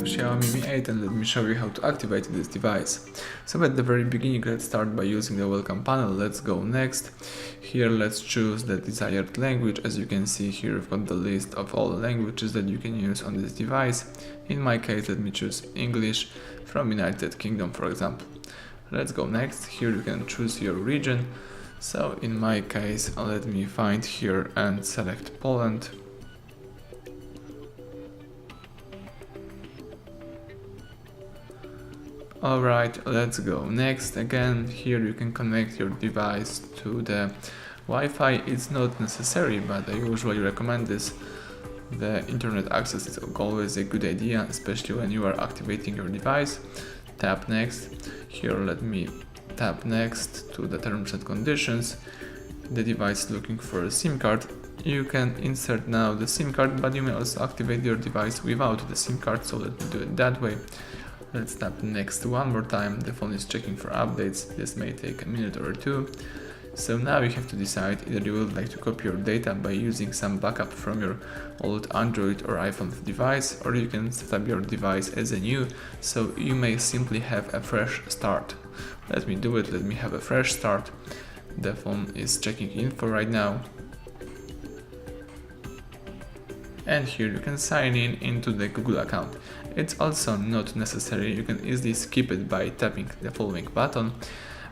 Xiaomi Mi 8 and let me show you how to activate this device. So at the very beginning, let's start by using the welcome panel. Let's go next. Here let's choose the desired language. As you can see here, we've got the list of all the languages that you can use on this device. In my case, let me choose English from United Kingdom, for example. Let's go next. Here you can choose your region. So in my case, let me find here and select Poland. Alright, let's go next. Again, here you can connect your device to the Wi-Fi. It's not necessary, but I usually recommend this. The internet access is always a good idea, especially when you are activating your device. Tap next. Here let me tap next to the terms and conditions. The device is looking for a SIM card. You can insert now the SIM card, but you may also activate your device without the SIM card, so let me do it that way. Let's tap next one more time. The phone is checking for updates. This may take a minute or two. So now you have to decide either you would like to copy your data by using some backup from your old Android or iPhone device, or you can set up your device as a new, so you may simply have a fresh start. Let me do it. Let me have a fresh start. The phone is checking info right now. And here you can sign in into the Google account. It's also not necessary, you can easily skip it by tapping the following button,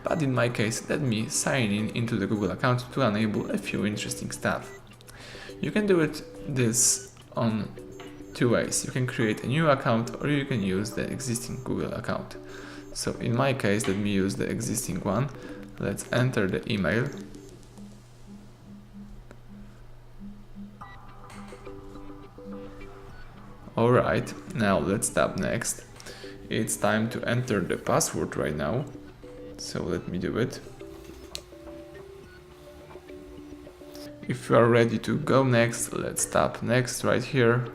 but in my case let me sign in into the Google account to enable a few interesting stuff. You can do this on two ways. You can create a new account or you can use the existing Google account. So in my case let me use the existing one. Let's enter the email. Alright, now let's tap next. It's time to enter the password right now, so let me do it. If you are ready to go next, let's tap next right here.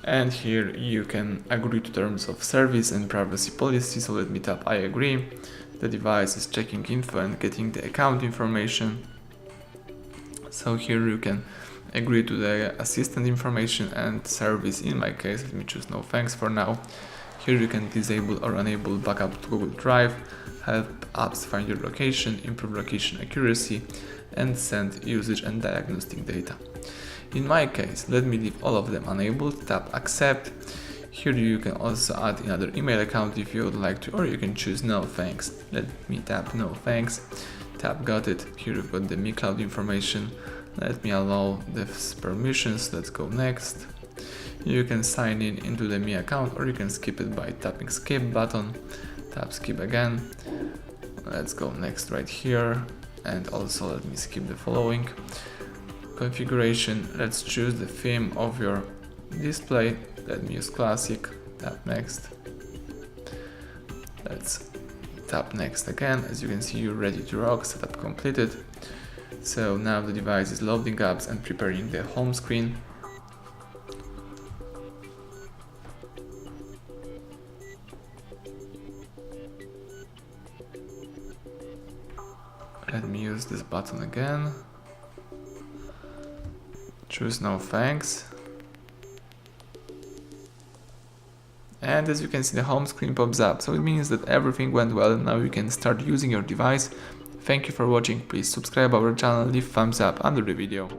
And here you can agree to terms of service and privacy policy, so let me tap I agree. The device is checking info and getting the account information. So here you can agree to the assistant information and service. In my case, let me choose no thanks for now. Here you can disable or enable backup to Google Drive, help apps find your location, improve location accuracy, and send usage and diagnostic data. In my case, let me leave all of them enabled, tap accept. Here you can also add another email account if you would like to, or you can choose no thanks. Let me tap no thanks, tap got it. Here you've got the Mi Cloud information. Let me allow the permissions. Let's go next. You can sign in into the Mi account or you can skip it by tapping skip button. Tap skip again. Let's go next right here, and also let me skip the following. Configuration, let's choose the theme of your display. Let me use classic. Tap next. Let's tap next again. As you can see, you're ready to rock. Setup completed. So now the device is loading apps and preparing the home screen. Let me use this button again. Choose no thanks. And as you can see, the home screen pops up, so it means that everything went well. Now you can start using your device. Thank you for watching. Please subscribe our channel, leave thumbs up under the video.